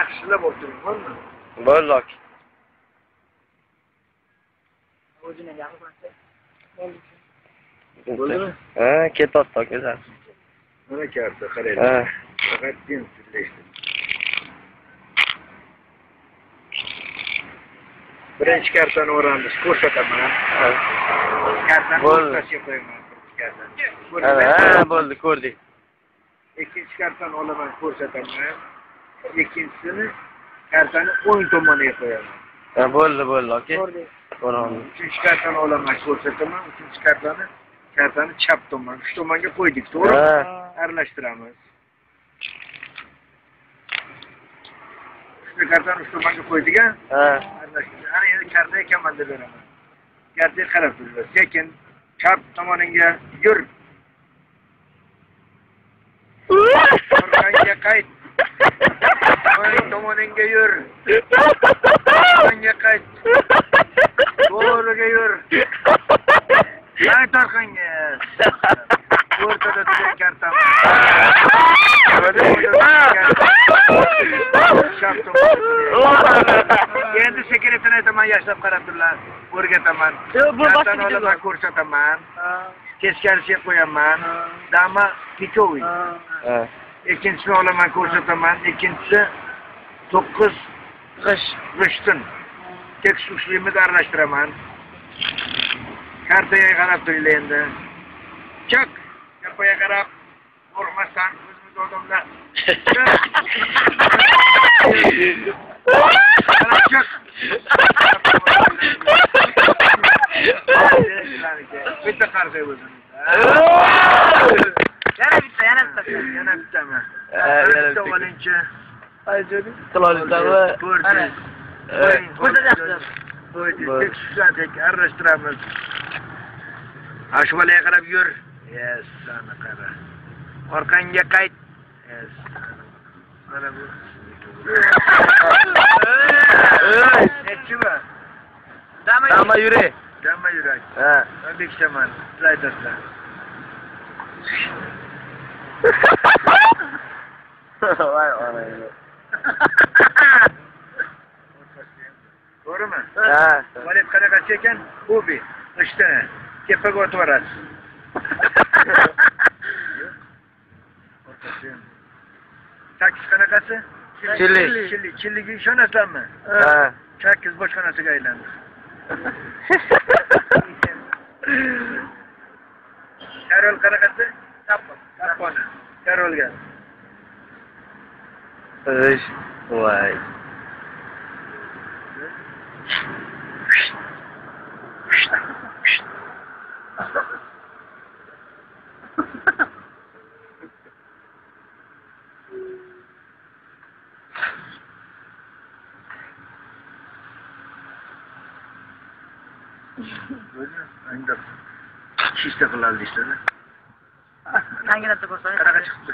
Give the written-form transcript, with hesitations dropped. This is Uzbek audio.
yaxshilab o'tiring, bo'ldi? Bo'ldi aka. O'zini gapirmasa. Bo'ldimi? Ha, ketyapti aka. Mana karta qaraylik. Ha. Faqat tinchlikdir. Birinchi kartani o'ramiz, ko'rsataman. Kartani o'rtasiga qo'yaman, birinchi kartani. Ha, bo'ldi, ko'rdik. Ikkinchi kartani olaman, ko'rsataman. Ikkinchisini kartani o'ng tomoniga qo'yaman. Ha, bo'ldi aka. Ko'rdik. Ko'ramiz. Uchinchi kartani olaman, ko'rsataman. Uchinchi kartani chap tomon, uch tomonga qo'ydik, to'g'rimi? Ha. Aralashtiramiz. Uchta kartani uch tomonga qo'ydik-a? Ha. Ana endi kartaga komanda beraman. Kartaga qarab turibsiz. Sekin chap tomoningga yur. Orqangga qayt. O'ng tomoningga yur. Orqangga qayt. To'g'riga yur. Qayt orqangga. O'rtada turgan kartam. Endi sekretini aytaman, yashlab qarab turlar. O'rgataman. Kartani olaman, ko'rsataman. Teskarisiga qo'yaman. Dama pikoviy. Ikkinchisini olaman, ko'rsataman. Ikkinchisi 9 g'ishtin. Tekis uslubimiz aralashtiraman. Kartaga qarab turinglar endi. Chak, kapaga qarab. Qo'rqmasdan o'zimiz odamlar. Chak. Bitta qarsa o'zimiz. Yana bitta. Yana bittami? Bitta olinchi. Ayjodi. Qilolsizmi? Tekis aralashtiramiz. Ashvalaga qarab yur. Yes, sana qara. Orqangga qayt. Yes. Mana bu. Nechchi? Dama yurak. Dama yurak. Ha. Bekchaman. Slayderslar. Voy ona. To'g'rimi? Ha. Valet qanaqa ekan? Hobi. Ishtani. Tepaga o'tib borasiz. Sakkiz qanaqasi? Chilliga ishonasizmi? Ha. Sakkiz boshqanasiga aylandi. Karol qanaqasi? Tapon. Karolga. Voy. Endi chista qiladi ishlar. Yangilatib ko'rsatay. Qanaqa chiqdi?